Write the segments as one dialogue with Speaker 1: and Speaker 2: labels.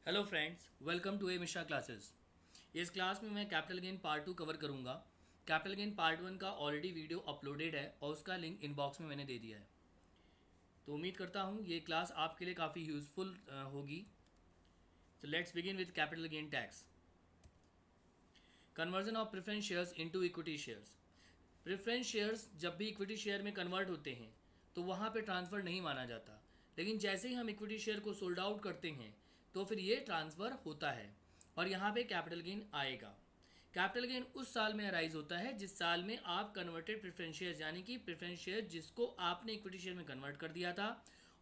Speaker 1: Hello friends, welcome to A Mishra classes. इस class में मैं कैपिटल गेन पार्ट 2 कवर करूंगा। कैपिटल गेन पार्ट 1 का ऑलरेडी वीडियो अपलोडेड है और उसका लिंक इनबॉक्स में मैंने दे दिया है। तो उम्मीद करता हूं ये क्लास आपके लिए काफ़ी यूज़फुल होगी। तो let's begin with capital gain tax. Conversion of preference shares into equity shares. Preference shares जब भी इक्विटी शेयर में कन्वर्ट होते हैं तो वहाँ पे ट्रांसफ़र नहीं माना जाता, लेकिन जैसे ही हम इक्विटी शेयर को सोल्ड आउट करते हैं तो फिर ये ट्रांसफ़र होता है और यहाँ पे कैपिटल गेन आएगा। कैपिटल गेन उस साल में अराइज होता है जिस साल में आप कन्वर्टेड प्रेफरेंस शेयर यानी कि प्रेफरेंस शेयर जिसको आपने इक्विटी शेयर में कन्वर्ट कर दिया था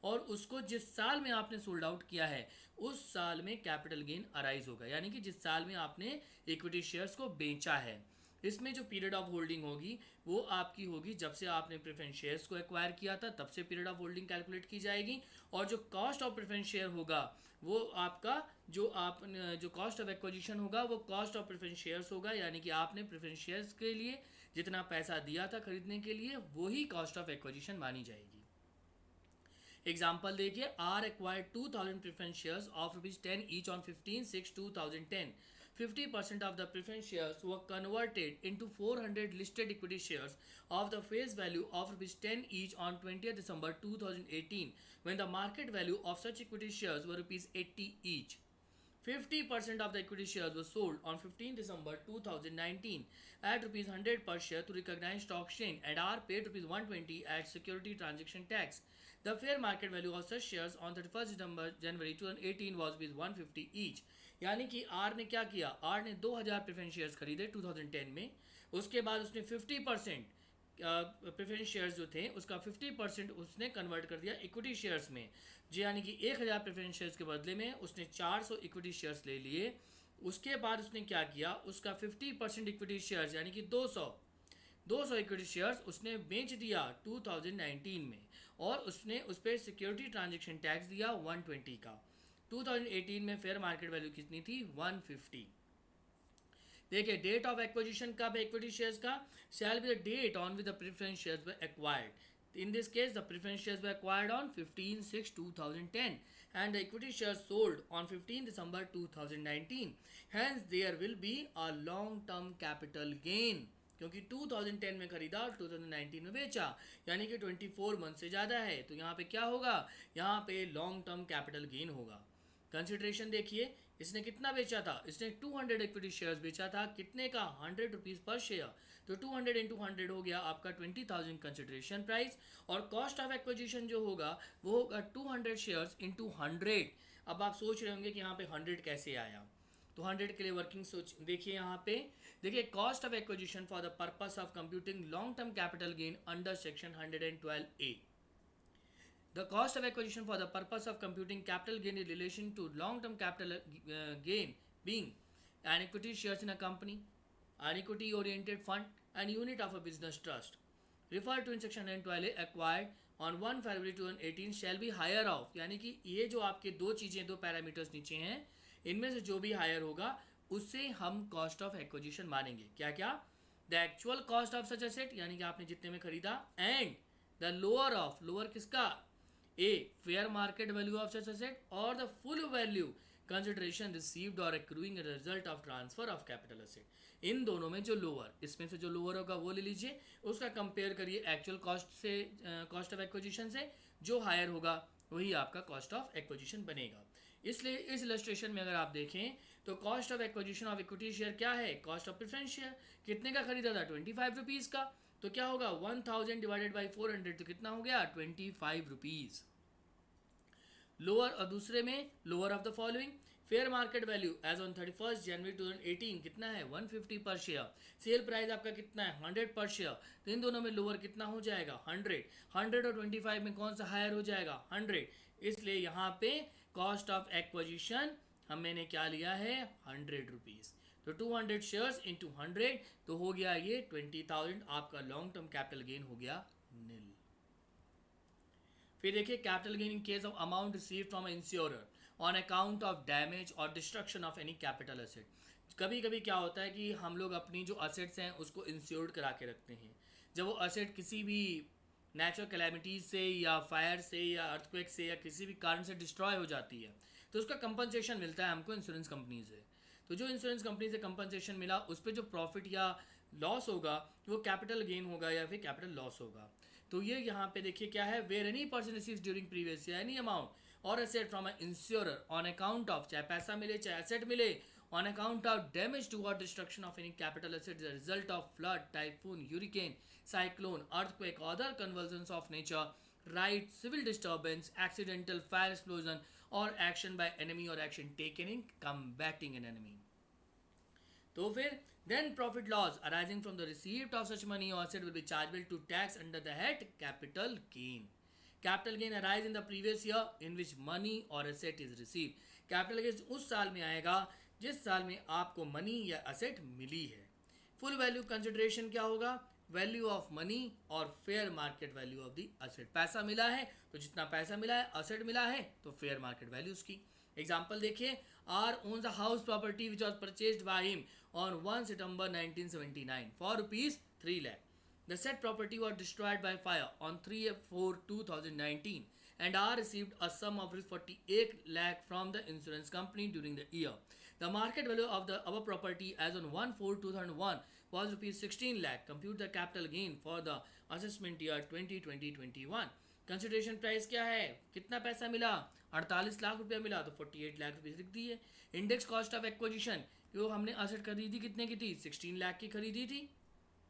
Speaker 1: और उसको जिस साल में आपने सोल्ड आउट किया है उस साल में कैपिटल गेन अराइज होगा, यानी कि जिस साल में आपने इक्विटी शेयर्स को बेचा है। इसमें जो पीरियड ऑफ होल्डिंग होगी वो आपकी होगी जब से आपने प्रेफरेंस शेयर्स को एक्वायर किया था तब से पीरियड ऑफ होल्डिंग कैलकुलेट की जाएगी। और जो कॉस्ट ऑफ प्रेफरेंस शेयर होगा वो आपका जो कॉस्ट ऑफ एक्विजिशन होगा वो कॉस्ट ऑफ प्रेफरेंस शेयर्स होगा, यानी कि आपने प्रेफरेंस शेयर्स के लिए जितना पैसा दिया था खरीदने के लिए वही कॉस्ट ऑफ एक्विजिशन मानी जाएगी। एग्जाम्पल देखिए, R acquired 2000 preference shares of ₹10 each on 15/6/2010. 50% of the preference shares were converted into 400 listed equity shares of the face value of ₹10 each on 20th December 2018, when the market value of such equity shares were ₹80 each. 50% of the equity shares were sold on 15 December 2019 at ₹100 per share to recognized stock exchange and are paid ₹120 as security transaction tax. The fair market value of such shares on 31st December January 2018 was ₹150 each. यानी कि are ने क्या किया, are ने 2000 preference shares खरीदे 2010 में। उसके बाद उसने 50% प्रेफरेंस शेयर्स जो थे उसका 50% उसने कन्वर्ट कर दिया इक्विटी शेयर्स में, जो यानी कि 1000 प्रेफरेंस शेयर्स के बदले में उसने 400 इक्विटी शेयर्स ले लिए। उसके बाद उसने क्या किया, उसका 50% इक्विटी शेयर्स यानी कि 200 इक्विटी शेयर्स उसने बेच दिया 2019 में और उसने उस पर सिक्योरिटी ट्रांजेक्शन टैक्स दिया 120 का। 2018 में फेयर मार्केट वैल्यू कितनी थी, 150। देखिए, डेट ऑफ एक्विजिशन कब है इक्विटी शेयर्स का, shall be the date on which the preference shares were acquired. In this case, the preference shares were acquired on 15/6/2010 and the equity shares sold on 15 December 2019. Hence, there will be a long-term capital gain क्योंकि 2010 में खरीदा और 2019 में बेचा, यानी कि 24 month से ज़्यादा है। तो यहाँ पे क्या होगा, यहाँ पे लॉन्ग टर्म कैपिटल गेन होगा। कंसिडरेशन देखिए, इसने कितना बेचा था, इसने 200 इक्विटी शेयर्स बेचा था, कितने का, ₹100 पर शेयर। तो 200 इंटू 100 हो गया आपका 20,000 कंसिडरेशन प्राइस। और कॉस्ट ऑफ एक्विजिशन जो होगा वो होगा 200 शेयर्स इंटू 100। अब आप सोच रहे होंगे कि यहाँ पे 100 कैसे आया, तो 100 के लिए वर्किंग सोच देखिए। यहाँ पे देखिए, cost of acquisition for the purpose of computing long term capital gain under section 112A. The cost of acquisition for the purpose of computing capital gain in relation to long-term capital gain being an equity shares in a company, an equity-oriented fund, and unit of a business trust. Referred to in section 112A acquired on 1 February 2018 shall be higher of, यानी कि ये जो आपके दो चीज़ें, दो parameters नीचे हैं, इनमें से जो भी हायर होगा उससे हम कॉस्ट ऑफ एक्विजिशन मानेंगे। क्या क्या, the actual cost of such asset यानी कि आपने जितने में खरीदा, and the lower of, lower किसका, a fair market value of such asset और the full value consideration received और accruing result of transfer of capital asset. इन दोनों में जो लोअर, इसमें से जो लोअर होगा वो ले लीजिए, उसका कंपेयर करिए एक्चुअल कॉस्ट से, कॉस्ट ऑफ एक्विजिशन से। जो हायर होगा वही आपका कॉस्ट ऑफ एक्विजिशन बनेगा। इसलिए इस इलस्ट्रेशन में अगर आप देखें तो cost of acquisition of equity share क्या है, कॉस्ट ऑफ प्रेफरेंस शेयर। कितने का खरीदा था, ₹25 का। तो क्या होगा, 1000 डिवाइडेड बाई 400 तो कितना हो गया, ₹25। लोअर और दूसरे में lower of the following, fair market value as on 31 January 2018 कितना है, 150 पर शेयर। सेल प्राइस आपका कितना है, 100 पर शेयर। तो इन दोनों में लोअर कितना हो जाएगा, 100। 100 और 25 में कौन सा हायर हो जाएगा, 100। इसलिए यहाँ पे कॉस्ट ऑफ एक्विजिशन मैंने क्या लिया है, ₹100। तो 200 शेयर्स इंटू 100 तो हो गया ये 20,000। आपका लॉन्ग टर्म कैपिटल गेन हो गया नील। फिर देखिए, capital gain in case of amount receive from insurer on account of damage और destruction of any capital asset. कभी कभी क्या होता है कि हम लोग अपनी जो असेट्स हैं उसको इंश्योर्ड करा के रखते हैं। जब वो असेट किसी भी नेचुरल कैलेमिटीज से या फायर से या अर्थक्वेक से या किसी भी कारण से डिस्ट्रॉय हो जाती है, तो उसका कंपनसेशन मिलता है हमको इंश्योरेंस कंपनी से। तो जो इंश्योरेंस कंपनी से कंपनसेशन मिला उस पर जो प्रॉफिट या लॉस होगा वो कैपिटल गेन होगा या फिर कैपिटल लॉस होगा। तो ये यहाँ पे देखिए क्या है, where any person receives during previous year any amount और asset from a insurer on account of, चाहे पैसा मिले चाहे एसेट मिले, on account of damage to or destruction of any capital asset as a result of flood, typhoon, hurricane, cyclone, earthquake, or other convulsions of nature, right, civil disturbance, accidental fire explosion, or action by enemy or action taken in combating an enemy. तो फिर then profit loss arising from the receipt of such money or asset will be chargeable to tax under the head capital gain. Capital gain arise in the previous year in which money or asset is received. Capital gain उस साल में आएगा जिस साल में आपको money या asset मिली है। फुल वैल्यू कंसिडरेशन क्या होगा, वैल्यू ऑफ मनी और fair market value of the asset. पैसा मिला है तो जितना पैसा मिला है, असेट मिला है तो फेयर मार्केट वैल्यू उसकी। एग्जाम्पल देखिए, R owns a house property which was purchased by him on 1 September 1979 for rupees 3 lakh. The said property was destroyed by fire on 3/4/2019 and R received a sum of 48 lakh from the insurance company during the year. The market value of the above property as on 1/4/2001 was rupees 16 lakh. Compute the capital gain for the assessment year 2020-21. Consideration price क्या है, कितना पैसा मिला, 48 लाख रुपया मिला तो 48 लाख रुपये लिख दिए। इंडेक्स कॉस्ट ऑफ एक्विजिशन, जो हमने असेट खरीदी कितने की थी, 16 लाख की खरीदी थी,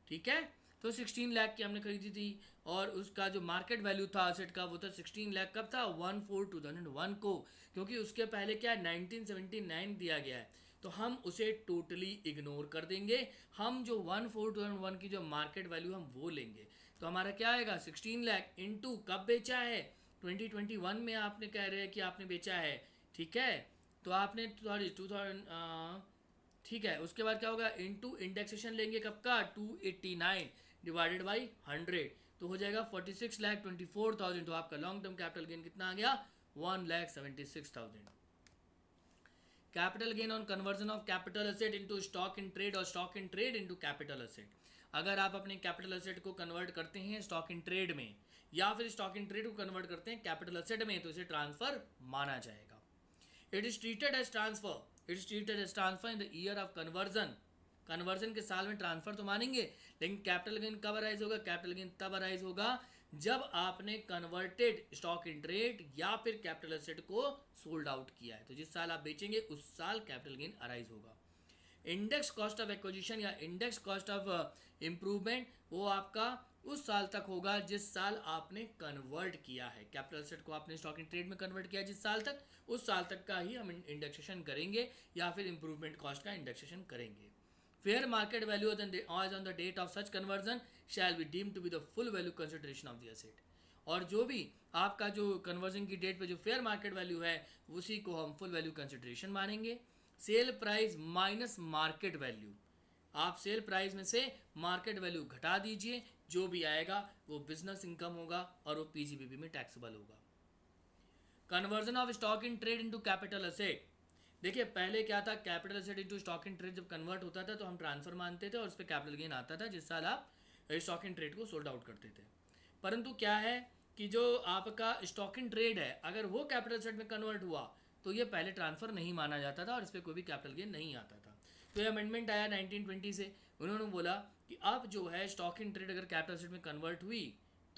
Speaker 1: ठीक है, तो 16 लाख की हमने खरीदी थी और उसका जो मार्केट वैल्यू था असेट का वो था 16 लाख। कब था, 1/4/2001 को, क्योंकि उसके पहले क्या 1979 दिया गया है, तो हम उसे टोटली इग्नोर कर देंगे। हम जो 1/4/2001 की जो मार्केट वैल्यू हम वो लेंगे, तो हमारा क्या आएगा 16 लाख इंटू कब बेचा है, 2021 में आपने कह रहे हैं कि आपने बेचा है, ठीक है, तो आपने सॉरी 2000 ठीक है, उसके बाद क्या होगा इंटू इंडेक्सेशन लेंगे कब का 289 डिवाइडेड बाई 100, तो हो जाएगा 46,24,000। तो आपका लॉन्ग टर्म कैपिटल गेन कितना आ गया 1,76,000। Capital gain on conversion of capital asset into stock in trade और stock in trade into capital asset. अगर आप अपने कैपिटल एसेट को कन्वर्ट करते हैं स्टॉक इन ट्रेड में या फिर स्टॉक इन ट्रेड को कन्वर्ट करते हैं कैपिटल एसेट में, तो इसे ट्रांसफर माना जाएगा। It is treated as transfer, it is treated as transfer in the year of conversion. Conversion के साल में ट्रांसफर तो मानेंगे, लेकिन कैपिटल गेन कब अराइज होगा, कैपिटल गेन तब अराइज होगा जब आपने कन्वर्टेड स्टॉक इन ट्रेड या फिर कैपिटल एसेट को सोल्ड आउट किया है, तो जिस साल आप बेचेंगे उस साल कैपिटल गेन अराइज होगा। इंडेक्स कॉस्ट ऑफ एक्विजिशन या इंडेक्स कॉस्ट ऑफ इम्प्रूवमेंट वो आपका उस साल तक होगा जिस साल आपने कन्वर्ट किया है, कैपिटल एसेट को आपने स्टॉक इन ट्रेड में कन्वर्ट किया जिस साल तक, उस साल तक का ही हम इंडेक्सेशन करेंगे या फिर इंप्रूवमेंट कॉस्ट का इंडेक्सेशन करेंगे। Fair market value as on the date of such conversion shall be deemed to be the full value consideration of the asset। और जो भी आपका जो कन्वर्जन की डेट पे जो फेयर मार्केट वैल्यू है उसी को हम फुल वैल्यू कंसिडरेशन मानेंगे। Sale price minus market value, आप सेल प्राइस में से मार्केट वैल्यू घटा दीजिए, जो भी आएगा वो बिजनेस इनकम होगा और वो पीजीबीपी में टैक्सेबल होगा। Conversion of stock in trade into capital asset, देखिए पहले क्या था, capital asset into stock in trade जब कन्वर्ट होता था तो हम ट्रांसफर मानते थे और उस पर कैपिटल गेन आता था जिस साल आप स्टॉक इन ट्रेड को सोल्ड आउट करते थे। परंतु क्या है कि जो आपका स्टॉक इन ट्रेड है अगर वो कैपिटल एसेट में कन्वर्ट हुआ तो ये पहले ट्रांसफर नहीं माना जाता था और इस पर कोई भी कैपिटल गेन नहीं आता था। तो ये अमेंडमेंट आया 1920 से, उन्होंने बोला कि अब जो है स्टॉक इन ट्रेड अगर कैपिटल एसेट में कन्वर्ट हुई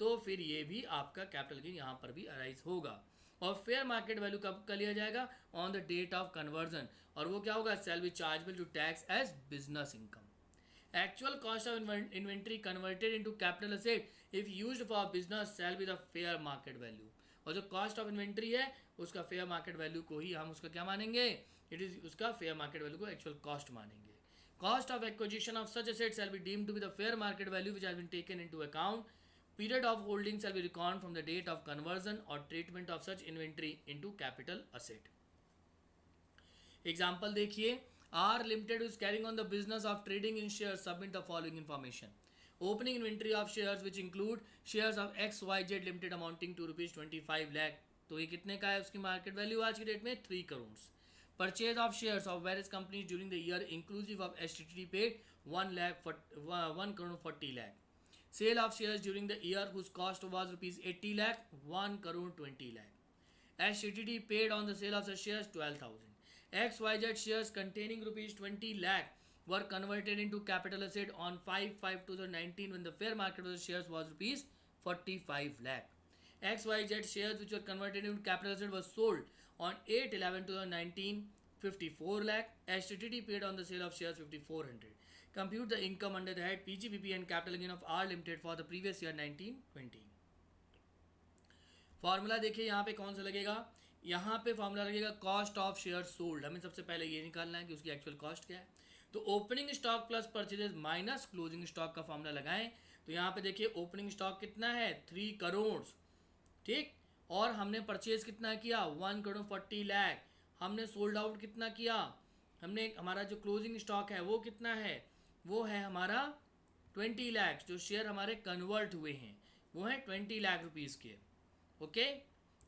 Speaker 1: तो फिर ये भी आपका कैपिटल गेन यहाँ पर भी अराइज होगा। और फेयर मार्केट वैल्यू कब का लिया जाएगा, on the date of conversion, और वो क्या होगा shall be chargeable to tax as business income. Actual cost of inventory converted into capital asset if used for business shall be the fair market value. और जो cost of inventory है उसका fair market value को ही हम उसका क्या मानेंगे, it is उसका फेयर मार्केट वैल्यू को एक्चुअल कॉस्ट मानेंगे। Cost of acquisition of such asset shall be deemed to be the fair market value which has been taken into account. Period of holding shall be reckoned from the date of conversion or treatment of such inventory into capital asset. Example देखिए, R Limited is carrying on the business of trading in shares. Submit the following information. Opening inventory of shares which include shares of XYZ Limited amounting to rupees 25 lakh. तो ये कितने का है उसकी market value आज की date में 3 crore. Purchase of shares of various companies during the year inclusive of STT paid 1 crore 40 lakh. Sale of shares during the year whose cost was rupees 80 lakh, 1 crore 20 lakh. STT paid on the sale of the shares 12,000. XYZ shares containing rupees 20 lakh were converted into capital asset on 5/5/2019 when the fair market of the shares was rupees 45 lakh. XYZ shares which were converted into capital asset was sold on 8/11/2019 54 lakh. STT paid on the sale of shares 5400. Compute the income under the head PGBP and capital gain of R Limited for the previous year 1920. Formula देखिए यहाँ पे कौन सा लगेगा, यहाँ पे formula लगेगा cost of share sold. हमें सबसे पहले ये निकालना है कि उसकी एक्चुअल कॉस्ट क्या है. तो opening stock plus purchases minus closing stock का फॉर्मूला लगाएं. तो यहाँ पे देखिए ओपनिंग स्टॉक कितना है 3 करोड़, ठीक, और हमने परचेज कितना किया 1 करोड़ 40 लाख. हमने सोल्ड आउट कितना किया, हमने हमारा जो क्लोजिंग स्टॉक है वो कितना है, वो है हमारा 20 लाख. जो शेयर हमारे कन्वर्ट हुए हैं वो है 20 लाख रुपीज़ के. ओके,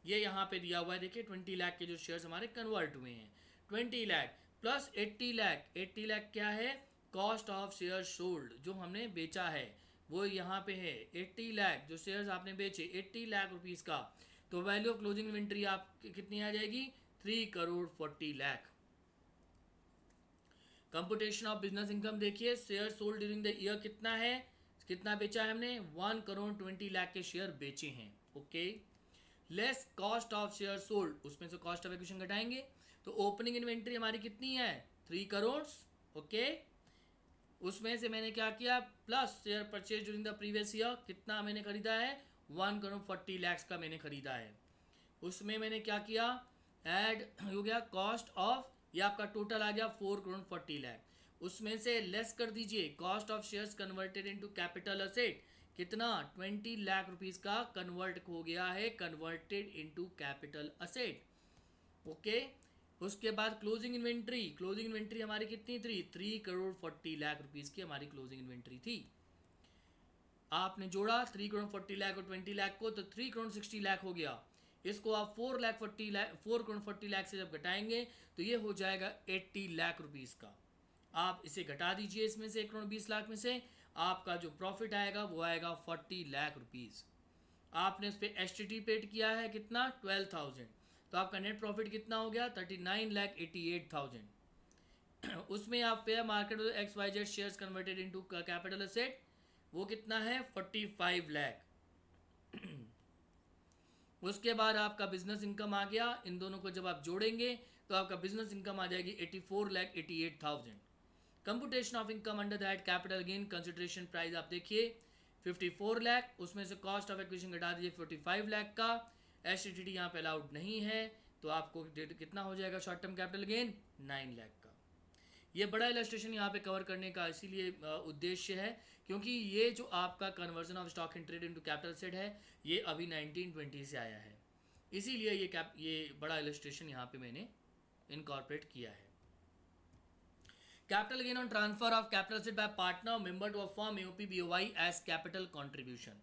Speaker 1: ये यहाँ पे दिया हुआ है देखिए 20 लाख के जो शेयर्स हमारे कन्वर्ट हुए हैं. 20 लाख प्लस 80 लाख. 80 लाख क्या है, कॉस्ट ऑफ शेयर सोल्ड, जो हमने बेचा है वो यहाँ पे है 80 लाख. जो शेयर्स आपने बेचे 80 लाख रुपीज़ का, तो वैल्यू ऑफ क्लोजिंग इन्वेंट्री आप कितनी आ जाएगी 3 crore 40 lakh. Computation of business income देखिए, share sold during the year कितना है, कितना बेचा है हमने 1 करोड़ 20 लाख के शेयर बेचे हैं. Okay, less cost of share sold, उसमें से कॉस्ट ऑफ एक्विजिशन घटाएंगे. तो ओपनिंग इन्वेंट्री हमारी कितनी है 3 करोड़. ओके, उसमें से मैंने क्या किया plus share purchase during the previous year, कितना मैंने खरीदा है 1 करोड़ 40 लाख का मैंने खरीदा है. उसमें मैंने क्या किया, ऐड हो गया कॉस्ट ऑफ, ये आपका टोटल आ गया 4 करोड़ 40 लाख. उसमें से लेस कर दीजिए cost of shares converted into capital asset, कितना 20 लाख रुपीस का कन्वर्ट हो गया है, converted into capital asset. Okay, उसके बाद क्लोजिंग इन्वेंट्री. क्लोजिंग इन्वेंट्री हमारी कितनी थी 3 करोड़ 40 लाख रुपीस की हमारी क्लोजिंग इन्वेंट्री थी. आपने जोड़ा 3 करोड़ 40 लाख और 20 लाख को, तो 3 करोड़ 60 लाख हो गया. इसको आप 4 करोड़ 40 लाख से जब घटाएंगे तो ये हो जाएगा 80 लाख रुपीस का. आप इसे घटा दीजिए इसमें से 1 करोड़ 20 लाख में से, आपका जो प्रॉफिट आएगा वो आएगा 40 लाख रुपीज़. आपने उस पर एसटीटी पेड किया है कितना 12,000, तो आपका नेट प्रॉफिट कितना हो गया 39,88,000. उसमें आप fair market XYZ shares converted into capital asset, वो कितना है 45 लाख. उसके बाद आपका बिजनेस इनकम आ गया. इन दोनों को जब आप जोड़ेंगे तो आपका बिजनेस इनकम आ जाएगी 84,88,000. Computation of income under that capital gain consideration price आप देखिए 54 लाख, उसमें से कॉस्ट ऑफ एक्विजिशन घटा दीजिए 45 लाख का. एसटीटी यहाँ पे अलाउड नहीं है, तो आपको कितना हो जाएगा short term capital gain 9 lakh का. ये बड़ा इलस्ट्रेशन यहाँ पे कवर करने का इसीलिए उद्देश्य है क्योंकि ये जो आपका conversion of stock in trade into capital set है ये अभी 1920 से आया है, इसीलिए ये बड़ा इलस्ट्रेशन यहाँ पे मैंने इनकॉर्पोरेट किया है. Capital gain on transfer of capital asset by partner member to a firm AOP BOI as capital contribution.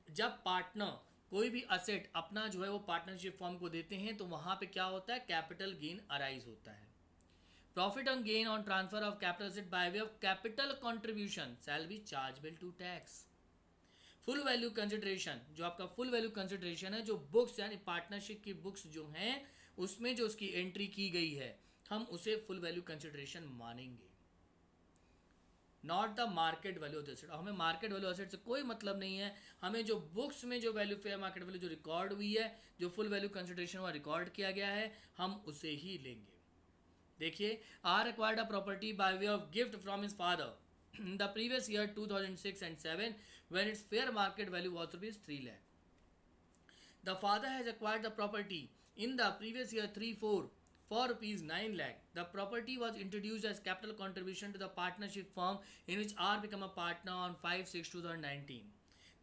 Speaker 1: जब पार्टनर कोई भी असेट अपना जो है वो पार्टनरशिप फर्म को देते हैं तो वहाँ पे क्या होता है कैपिटल गेन अराइज होता है. Profit on gain on transfer of capital asset by way of capital contribution shall be chargeable to tax. Full value consideration, जो आपका फुल वैल्यू कंसिडरेशन है, जो बुक्स यानी पार्टनरशिप की बुक्स जो हैं उसमें जो उसकी एंट्री की गई है हम उसे फुल वैल्यू कंसिडरेशन मानेंगे, not the market value of the asset. हमें मार्केट वैल्यू एसेट से कोई मतलब नहीं है, हमें जो बुक्स में जो वैल्यू फेयर मार्केट वैल्यू जो रिकॉर्ड हुई है, जो फुल वैल्यू कंसिडरेशन हुआ रिकॉर्ड किया गया है, हम उसे ही लेंगे. देखिए, R acquired a property by way of gift from his father in the previous year 2006 and 7 when its fair market value was rupees 3 lakh. The father has acquired the property in the previous year 3-4 for rupees 9 lakh. The property was introduced as capital contribution to the partnership firm in which R became a partner on 5/6/2019.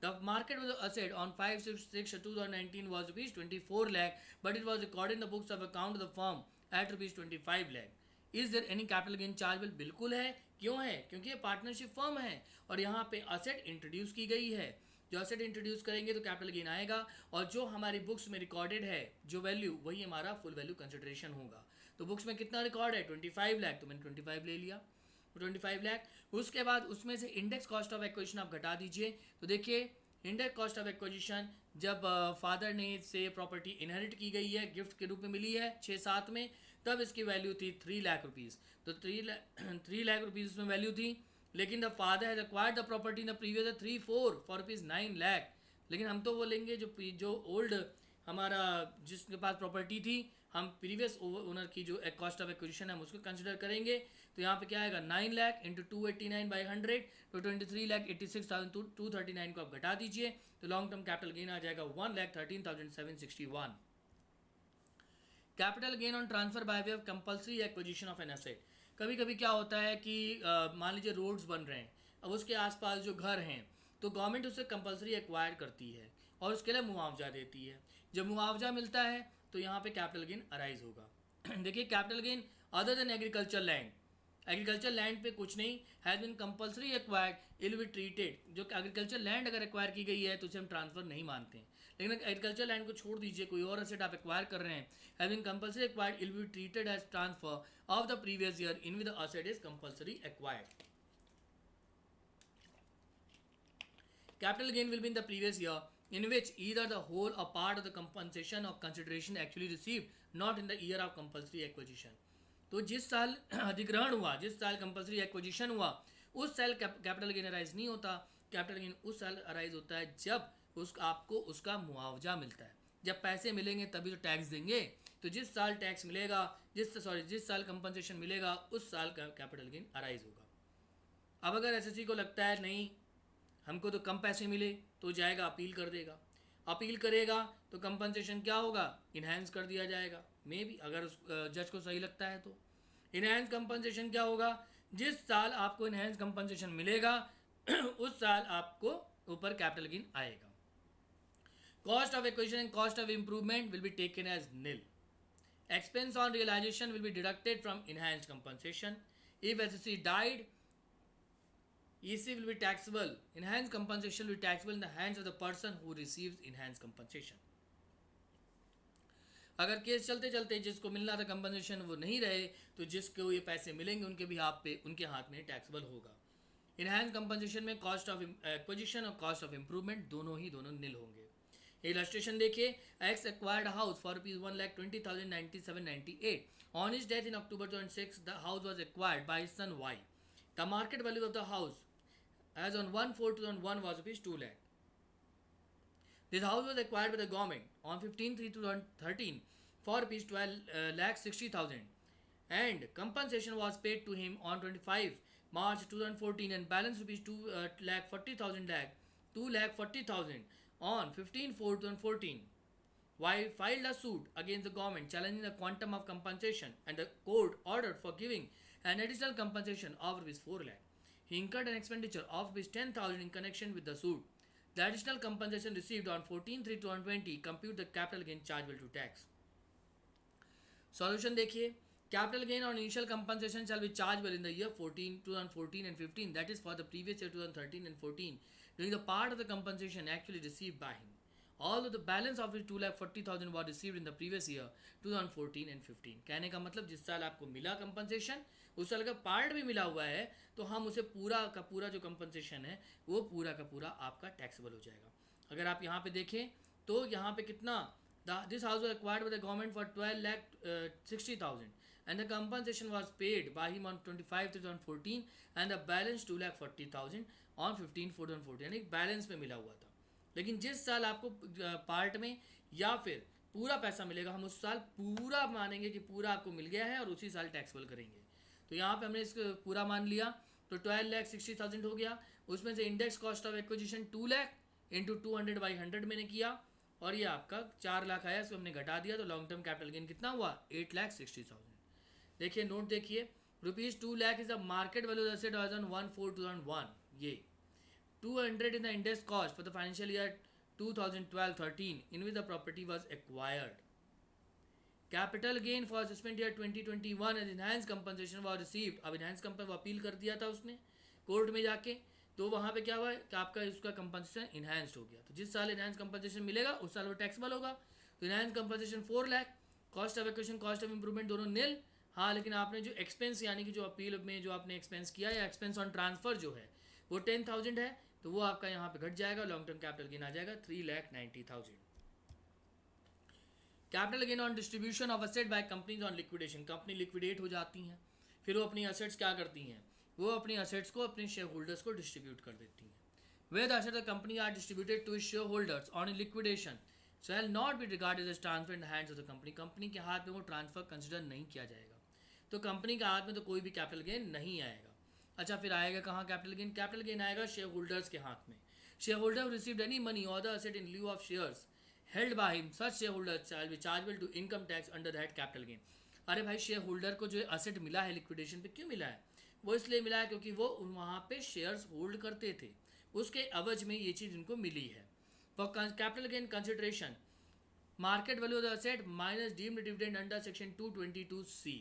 Speaker 1: The market value of the asset on 5/6/2019 was rupees 24 lakh, but it was recorded in the books of account of the firm at rupees 25 lakh. Is there any capital gain chargeable? बिल्कुल है. क्यों है? क्योंकि ये partnership firm है और यहाँ पे असेट इंट्रोड्यूस की गई है. जो असेट इंट्रोड्यूस करेंगे तो कैपिटल गेन आएगा, और जो हमारी बुक्स में रिकॉर्डेड है जो वैल्यू वही हमारा फुल वैल्यू कंसिडरेशन होगा. तो बुक्स में कितना रिकॉर्ड है 25 लाख, तो मैंने 25 ले लिया. 25 लाख। उसके बाद उसमें से इंडेक्स कॉस्ट ऑफ एक्विजिशन आप घटा दीजिए, तो देखिए इंडेक्स कॉस्ट ऑफ एक्विजिशन जब फादर ने से प्रॉपर्टी इनहेरिट की गई है, गिफ्ट के रूप में मिली है 6-7 में, तब इसकी वैल्यू थी 3 लाख रुपीज़। तो 3 लाख रुपीज़ उसमें वैल्यू थी, लेकिन the father has acquired the property in the previous 3-4 for rupees 9 lakh. लेकिन हम तो बोलेंगे जो ओल्ड हमारा जिसके पास प्रॉपर्टी थी, हम प्रीवियस ओनर की जो कॉस्ट ऑफ एक्विजिशन है हम उसको कंसिडर करेंगे। तो यहाँ पे क्या आएगा 9 लाख इंटू 289/100, तो 23,86,239 को आप घटा दीजिए, तो लॉन्ग टर्म कैपिटल गेन आ जाएगा 1,13,761। Capital gain on transfer by way of compulsory acquisition of an asset. कभी कभी क्या होता है कि मान लीजिए रोड्स बन रहे हैं, अब उसके आसपास जो घर हैं तो गवर्नमेंट उसे कंपल्सरी एक्वायर करती है और उसके लिए मुआवजा देती है। जब मुआवजा मिलता है तो यहाँ पे कैपिटल गेन अराइज होगा। देखिए capital gain other than agriculture land, agriculture land पे कुछ नहीं, has been compulsory acquired will be treated. जो एग्रीकल्चर लैंड अगर एक्वायर की गई है तो उसे हम ट्रांसफर नहीं मानते हैं, लेकिन एग्रीकल्चर लैंड को छोड़ दीजिए, कोई और एसेट आप एक्वायर कर रहे हैं, has been compulsory acquired will be treated as transfer of the previous year in which the asset is compulsory acquired. Capital gain will be in the previous year in which either the whole or part of the compensation or consideration actually received, not in the year of compulsory acquisition. तो जिस साल अधिग्रहण हुआ, जिस साल compulsory acquisition हुआ, उस साल कैपिटल गेन अराइज नहीं होता। कैपिटल गेन उस साल अराइज होता है जब आपको उसका मुआवजा मिलता है। जब पैसे मिलेंगे तभी तो टैक्स देंगे, तो जिस साल टैक्स मिलेगा, जिस साल कंपनसेशन मिलेगा, उस साल का कैपिटल गेन अराइज होगा। अब अगर एसएससी को लगता है नहीं हमको तो कम पैसे मिले, तो जाएगा अपील कर देगा, अपील करेगा तो कंपनसेशन क्या होगा, इन्हेंस कर दिया जाएगा। मे बी अगर उस जज को सही लगता है तो इन्हेंस कंपनसेशन क्या होगा, जिस साल आपको इन्हेंस कंपनसेशन मिलेगा उस साल आपको ऊपर कैपिटल गेन आएगा। Cost of acquisition and cost of improvement will be taken as nil. Expense on realisation will be deducted from enhance compensation. If assessee died, EC will be taxable. Enhanced compensation will be taxable in the hands of the person who receives enhanced compensation. अगर case चलते चलते जिसको मिलना था compensation वो नहीं रहे, तो जिसको ये पैसे मिलेंगे उनके भी उनके हाथ में टैक्सेबल होगा। इनहैंस कंपनसेशन में कॉस्ट ऑफ एक्विजिशन और कॉस्ट ऑफ इंप्रूवमेंट दोनों निल होंगे। इलस्ट्रेशन देखिए, X acquired house for ₹1,20,9798। On his death in October 2006 the house was acquired by his son Y. The market value of the house as on 1/4/2001 was ₹2 lakh. This house was acquired by the government on 15/3/2013 for ₹12,60,000 and compensation was paid to him on 25 March 2014 and balance ₹2,40,000 on 15/4/2014. While filed a suit against the government challenging the quantum of compensation, and the court ordered for giving an additional compensation of ₹4 lakh. He incurred an expenditure of ₹10,000 in connection with the suit. The additional compensation received on 14/3/2020 compute the capital gain chargeable to tax. Solution देखिए, capital gain on initial compensation shall be chargeable in the year 2014 and 15, that is for the previous year 2013 and 14, during the part of the compensation actually received by him. Although the balance of his 2,40,000 was received in the previous year 2014 and 15. कहने का मतलब जिस साल आपको मिला compensation, उस साल का पार्ट भी मिला हुआ है, तो हम उसे पूरा का पूरा जो कंपनसेशन है वो पूरा का पूरा आपका टैक्सेबल हो जाएगा। अगर आप यहाँ पे देखें तो यहाँ पे कितना, this house was acquired by the government for 12,60,000 and the compensation was paid by him on 25/2014 and the balance 2,40,000 on 15/4/2014, यानी बैलेंस में मिला हुआ था। लेकिन जिस साल आपको पार्ट में या फिर पूरा पैसा मिलेगा, हम उस साल पूरा मानेंगे कि पूरा आपको मिल गया है और उसी साल टैक्सेबल करेंगे। तो यहाँ पे हमने इसको पूरा मान लिया, तो 12,60,000 हो गया। उसमें से index cost of acquisition 2 lakh into 200/100 मैंने किया, और ये आपका 4 लाख आया, इसको हमने घटा दिया, तो लॉन्ग टर्म कैपिटल गेन कितना हुआ, 8,60,000। देखिए नोट देखिए, ₹2 lakh is the market value of asset as on 1/4/2001। ये 200 in the index cost for the financial year 2012-13 in which the property was acquired. Capital gain for assessment year 2021 as enhanced compensation was received. अब enhanced compensation appeal कर दिया था उसने court में जाके, तो वहाँ पे क्या हुआ कि आपका उसका कंपनसेशन इन्हांस्ड हो गया। तो जिस साल इन्हांस कंपनसेशन मिलेगा उस साल वो टैक्सेबल होगा। तो enhance compensation 4 lakh, cost of acquisition cost of improvement दोनों निल, हाँ, लेकिन आपने जो एक्सपेंस यानी कि जो अपील में जो आपने एक्सपेंस किया या एक्सपेंस ऑन ट्रांसफ़र जो है वो 10,000 है, तो वो आपका यहाँ पे घट जाएगा, लॉन्ग टर्म कैपिटल गेन आ जाएगा 3,90,000। Capital gain on distribution of asset by companies on liquidation, company liquidate हो जाती हैं, फिर वो अपनी असेट्स क्या करती हैं, वो अपनी असेट्स को अपने शेयर होल्डर्स को डिस्ट्रीब्यूट कर देती हैं। Where the assets of the company are distributed to its shareholders on liquidation shall not be regarded as transfer in the hands of the company, company के हाथ में वो ट्रांसफर कंसिडर नहीं किया जाएगा, तो कंपनी के हाथ में तो कोई भी कैपिटल गेन नहीं आएगा। अच्छा, फिर आएगा कहाँ कैपिटल गेन? कैपिटल गेन आएगा शेयर होल्डर्स के हाथ में। Share holder received any money और the asset in lieu of shares held by him, such share holder shall be chargeable to income tax under that capital gain. अरे भाई, share holder को जो asset मिला है लिक्विडेशन पे, क्यों मिला है? वो इसलिए मिला है क्योंकि वो वहाँ पे शेयर्स होल्ड करते थे, उसके अवज में ये चीज़ इनको मिली है। For capital gain consideration market value of the asset minus deemed dividend under section 222C,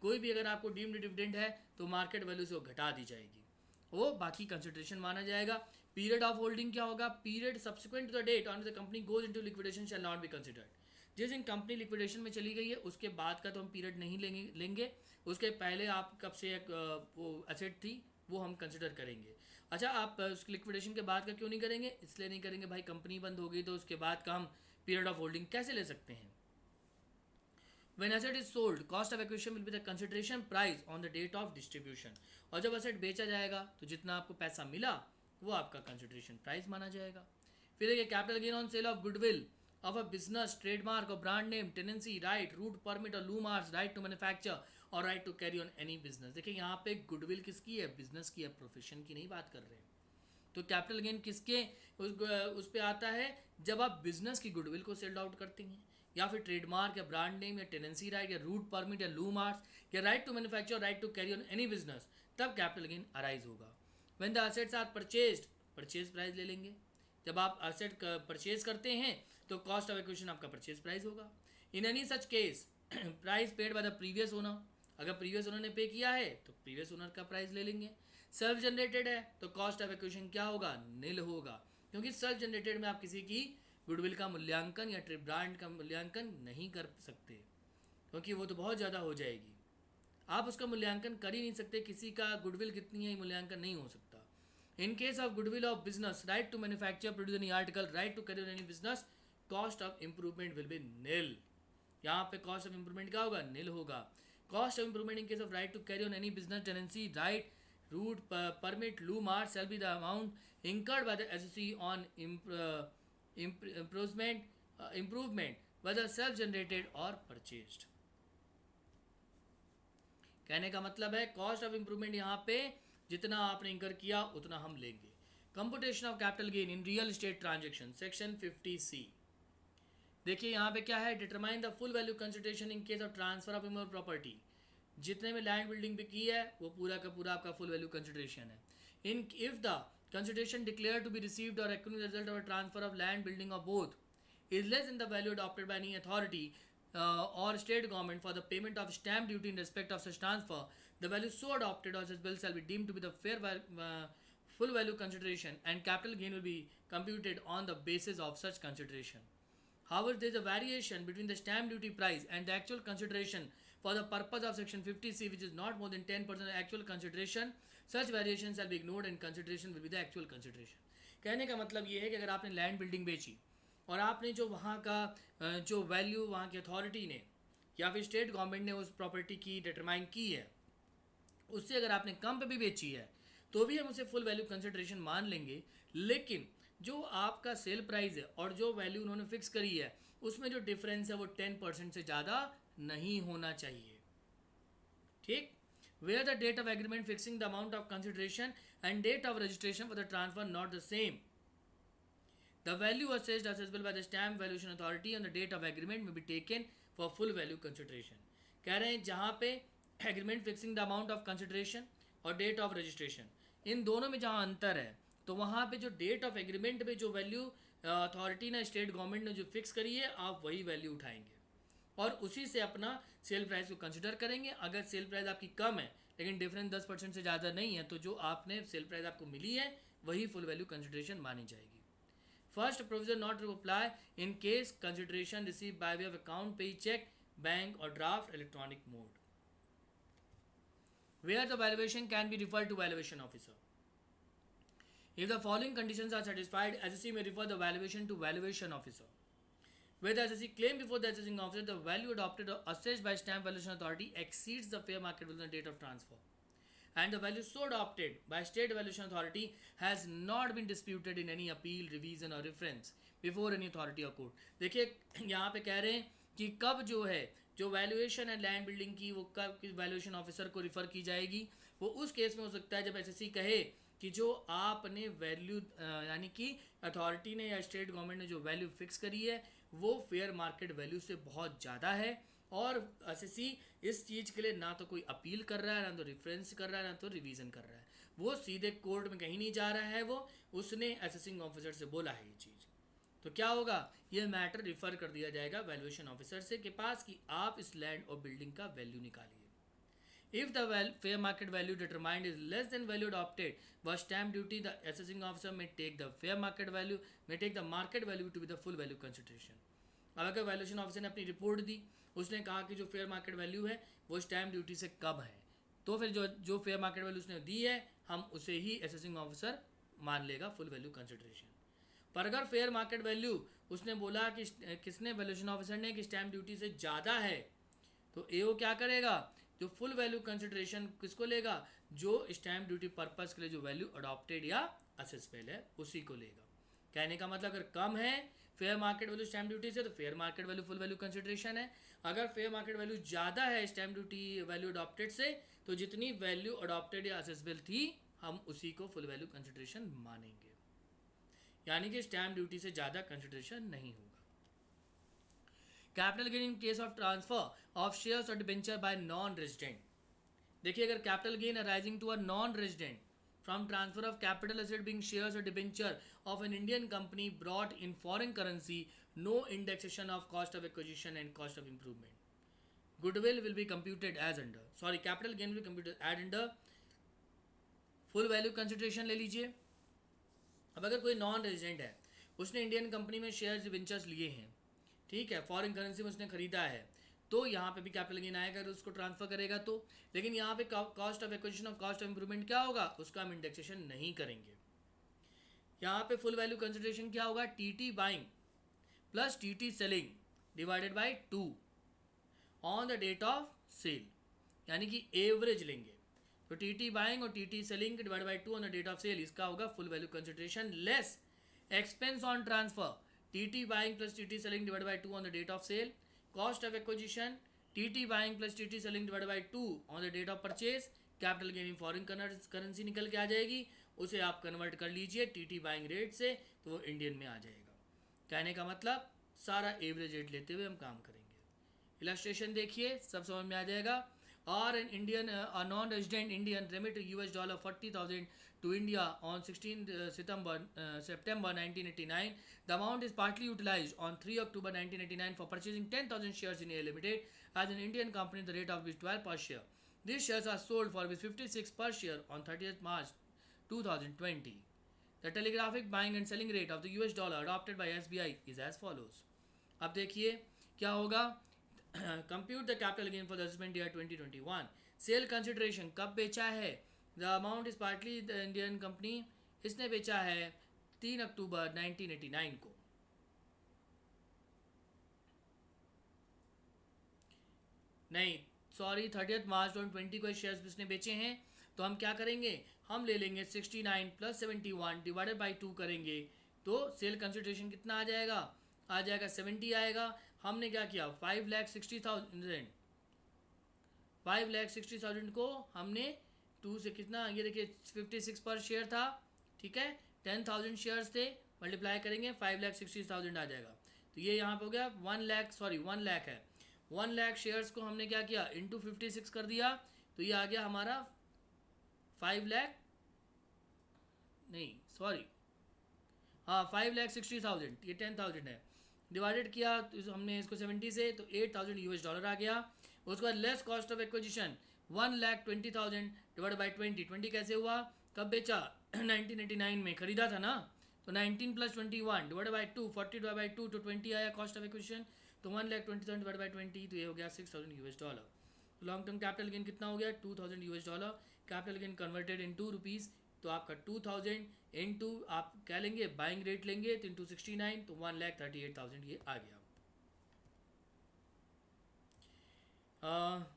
Speaker 1: कोई भी अगर आपको डीम्ड डिविडेंड है तो मार्केट वैल्यू से वो घटा दी जाएगी, वो बाकी कंसिडरेशन माना जाएगा। पीरियड ऑफ होल्डिंग क्या होगा? Period subsequent to the date on the company goes into liquidation shall not be considered. जिस दिन कंपनी लिक्विडेशन में चली गई है उसके बाद का तो हम पीरियड नहीं लेंगे, उसके पहले आप कब से वो असेट थी वो हम कंसिडर करेंगे। अच्छा, आप उस लिक्विडेशन के बाद का क्यों नहीं करेंगे? इसलिए नहीं करेंगे भाई, कंपनी बंद हो गई तो उसके बाद का हम पीरियड ऑफ होल्डिंग कैसे ले सकते हैं? When asset is sold, cost of acquisition will be the consideration price on the date of distribution, और जब asset बेचा जाएगा तो जितना आपको पैसा मिला वो आपका consideration price माना जाएगा। फिर देखिए capital gain on sale of goodwill of a business, trademark और brand name, tenancy right, route permit और loom marks, right to manufacture और right to carry on any business. देखिए यहाँ पे गुडविल किसकी है? बिजनेस की है, प्रोफेशन की नहीं बात कर रहे हैं। तो कैपिटल गेन किसके उस पे आता है? जब आप बिजनेस की गुडविल को सेल्ड आउट करते हैं, या फिर ट्रेडमार्क या ब्रांड नेम या टेनेंसी राइट या रूट परमिट या लू मार्क्स या right to manufacture, right to carry on any business, तब कैपिटल गेन अराइज होगा। When the assets are purchased, purchase price ले लेंगे। जब आप असेट परचेज करते हैं तो कॉस्ट ऑफ एक्विजिशन आपका परचेज प्राइस होगा। In any such case price paid by the previous owner, अगर प्रीवियस ओनर ने पे किया है तो प्रीवियस ओनर का प्राइस ले लेंगे। सेल्फ जनरेटेड है तो कॉस्ट ऑफ एक्विजिशन क्या होगा? नील होगा, क्योंकि सेल्फ जनरेटेड में आप किसी की गुडविल का मूल्यांकन या ब्रांड का मूल्यांकन नहीं कर सकते, क्योंकि वो तो बहुत ज़्यादा हो जाएगी। आप उसका मूल्यांकन कर ही नहीं सकते, किसी का गुडविल कितनी है मूल्यांकन नहीं हो सकता। In case of goodwill of business, right to manufacture, produce any article, right to carry on any business, cost of improvement will be nil. यहाँ पे कॉस्ट ऑफ इंप्रूवमेंट क्या होगा? नील होगा। Cost of improvement in case of right to carry on any business, tenancy right, route permit, loom mark shall be the amount incurred by the SOC on improvement whether self generated or purchased। कहने का मतलब है cost of improvement यहाँ पे जितना आपने इंकर किया उतना हम लेंगे। Computation of capital gain in real estate transaction, section 50C। देखिए यहाँ पे क्या है? Determine the full value consideration in case of transfer of immovable property, जितने में लैंड बिल्डिंग भी की है वो पूरा का पूरा आपका फुल वैल्यू कंसिडरेशन है। In if the consideration declare to be received और acquisition result of transfer of land building of both is less in the value adopted by any authority or state government for the payment of stamp duty in respect of such transfer, the value so adopted or such bill shall be deemed to be the full value consideration and capital gain will be computed on the basis of such consideration. However, there is a variation between the stamp duty price and the actual consideration for the purpose of section 50C, which is not more than 10% of actual consideration. Such variations shall be ignored and consideration will be the actual consideration. कहने का मतलब ये है कि अगर आपने land building बेची और आपने जो वहाँ का जो वैल्यू वहाँ की अथॉरिटी ने या फिर स्टेट गवर्नमेंट ने उस प्रॉपर्टी की डिटरमाइन की है, उससे अगर आपने कम पे भी बेची है तो भी हम उसे फुल वैल्यू कंसिडरेशन मान लेंगे। लेकिन जो आपका सेल प्राइस है और जो वैल्यू उन्होंने फिक्स करी है उसमें जो डिफरेंस है वो 10% से ज़्यादा नहीं होना चाहिए। ठीक। Where the date of agreement fixing the amount of consideration and date of registration for the transfer not the same, the value assessed assessable by the stamp valuation authority on the date of agreement may be taken for full value consideration। कह रहे हैं जहाँ पे agreement fixing the amount of consideration और date of registration, इन दोनों में जहाँ अंतर है तो वहाँ पे जो डेट ऑफ एग्रीमेंट में जो वैल्यू अथॉरिटी ने स्टेट गवर्नमेंट ने जो फिक्स करी है आप वही वैल्यू उठाएंगे और उसी से अपना सेल प्राइस को कंसिडर करेंगे। अगर सेल प्राइस आपकी कम है लेकिन डिफरेंस 10% से ज़्यादा नहीं है तो जो आपने सेल प्राइस आपको मिली है वही फुल वैल्यू कंसिडरेशन मानी जाएगी। First provision not to apply in case consideration received by way of account, paycheck, bank or draft electronic mode। where the valuation can be referred to valuation officer. If the following conditions are satisfied, assessee may refer the valuation to valuation officer. Where the assessee claim before the assessing officer the value adopted or assessed by stamp valuation authority exceeds the fair market value on the date of transfer, and the value so adopted by state valuation authority has not been disputed in any appeal, revision or reference before any authority or court. देखिए यहाँ पे कह रहे हैं कि कब जो है जो वैल्यूएशन है लैंड बिल्डिंग की वो कब वैल्यूएशन ऑफिसर को रिफ़र की जाएगी, वो उस केस में हो सकता है जब एसएससी कहे कि जो आपने वैल्यू यानी कि अथॉरिटी ने या स्टेट गवर्नमेंट ने जो वैल्यू फिक्स करी है वो फेयर मार्केट वैल्यू से बहुत ज़्यादा है, और एसएससी इस चीज़ के लिए ना तो कोई अपील कर रहा है, ना तो रेफरेंस कर रहा है, ना तो रिवीजन कर रहा है, वो सीधे कोर्ट में कहीं नहीं जा रहा है, वो उसने असेसिंग ऑफिसर से बोला है ये चीज़, तो क्या होगा, ये मैटर रिफ़र कर दिया जाएगा वैल्यूएशन ऑफिसर से के पास कि आप इस लैंड और बिल्डिंग का वैल्यू निकालिए. If the fair market value determined is less than value adopted was stamp duty, the assessing officer may take the market value to be the full value consideration. अब अगर valuation officer ने अपनी report दी, उसने कहा कि जो fair market value है वो स्टैम्प ड्यूटी से कम है, तो फिर जो फेयर मार्केट वैल्यू उसने दी है हम उसे ही असेसिंग ऑफिसर मान लेगा फुल वैल्यू कंसिडरेशन. पर अगर फेयर मार्केट वैल्यू उसने बोला कि किसने वैल्यूएशन ऑफिसर ने कि स्टैम्प ड्यूटी से ज़्यादा है, तो एओ क्या करेगा, जो फुल वैल्यू कंसिडरेशन किसको लेगा, जो स्टैम्प ड्यूटी पर्पस के लिए जो वैल्यू अडॉप्टेड या असेसबल है उसी को लेगा. कहने का मतलब अगर कम है fair market value stamp duty से तो fair market value full value consideration है, अगर फेयर मार्केट वैल्यू ज़्यादा है स्टैम्प ड्यूटी वैल्यू अडॉप्टेड से तो जितनी वैल्यू अडॉप्टेड या असेसबल थी हम उसी को फुल वैल्यू कंसिडरेशन मानेंगे, यानी कि स्टैम्प ड्यूटी से ज़्यादा कंसिडरेशन नहीं होगा. Capital gain in case of transfer of shares और डिबेंचर बाय नॉन रेजिडेंट. देखिए अगर capital gain arising to a non resident from transfer of capital asset being shares और debenture of an Indian company brought in foreign currency, no indexation of cost of acquisition and cost of improvement. Goodwill will be computed as under capital gain will be computed as under full value consideration. ले लीजिए अब अगर कोई non resident है, उसने Indian company में shares debentures लिए हैं, ठीक है, फॉरेन करेंसी में उसने खरीदा है, तो यहाँ पे भी कैपिटल गेन आएगा अगर उसको ट्रांसफर करेगा तो. लेकिन यहाँ पे कॉस्ट ऑफ एक्विजिशन और कॉस्ट ऑफ इंप्रूवमेंट क्या होगा, उसका हम इंडेक्सेशन नहीं करेंगे. यहाँ पे फुल वैल्यू कंसिडरेशन क्या होगा, TT buying plus TT selling divided by 2 on the date of sale, यानी कि एवरेज लेंगे, तो टीटी बाइंग और TT selling divide by 2 on the date of sale, इसका होगा full value consideration less expense on transfer TT buying plus TT selling divided by 2 on the date of sale, cost of acquisition TT buying plus TT selling divided by 2 on the date of purchase. Capital gain in foreign currency निकल के आ जाएगी, उसे आप convert कर लीजिए TT buying rate से तो वो इंडियन में आ जाएगा. कहने का मतलब सारा एवरेज रेट लेते हुए हम काम करेंगे. इलस्ट्रेशन देखिए सब समझ में आ जाएगा. और an Indian non resident Indian remit $40,000 to India on 16th September 1989. The amount is partly utilized on 3 October 1989 for purchasing 10,000 shares in A Limited as an Indian company. The rate of which 12 per share. These shares are sold for ₹56 per share on 30th March 2020. The telegraphic buying and selling rate of the US dollar adopted by SBI is as follows. अब देखिए क्या होगा. Compute the capital gain for the assessment year 2021. Sale consideration कब बेचा है, the amount is partly the Indian company, इसने बेचा है 3 अक्टूबर 1989 को. नहीं सॉरी 30 मार्च 2020 को शेयर्स इसने बेचे हैं, तो हम क्या करेंगे, हम ले लेंगे 69 प्लस 71 डिवाइडेड बाई 2 करेंगे, तो सेल कंसिडरेशन कितना आ जाएगा, 70 आएगा. हमने क्या किया 5,60,000 को हमने 2 से कितना, ये देखिए 56 पर शेयर था, ठीक है, 10,000 शेयर्स थे, मल्टीप्लाई करेंगे 5,60,000 आ जाएगा. तो ये यहाँ पे हो गया 1 लाख है. 1 लाख शेयर्स को हमने क्या किया इंटू 56 कर दिया, तो ये आ गया हमारा 5,60,000, ये 10,000 है, डिवाइडेड किया तो हमने इसको 70 से, तो $8,000 आ गया. उसके बाद less cost of acquisition 1,20,000 divide by 20 कैसे हुआ, कब बेचा 1989 में खरीदा था ना, तो 19 plus 21 divide by 2 40 divide by 2 तो 20 आया कॉस्ट ऑफ एक्विजिशन, तो 1,20,000 डिवाइड बाई 20, तो ये हो गया $6,000. लॉन्ग टर्म कैपिटल गेन कितना हो गया, $2000 capital gain converted into rupees, तो आपका 2000 इनटू आप क्या लेंगे, बाइंग रेट लेंगे, तो इनटू 69, तो 1,38,000 ये आ गया।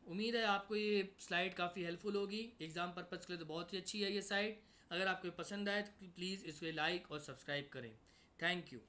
Speaker 1: उम्मीद है आपको ये स्लाइड काफ़ी हेल्पफुल होगी, एग्ज़ाम पर्पज़ के लिए तो बहुत ही अच्छी है ये साइट। अगर आपको पसंद आए तो प्लीज़ इसे लाइक और सब्सक्राइब करें। Thank you.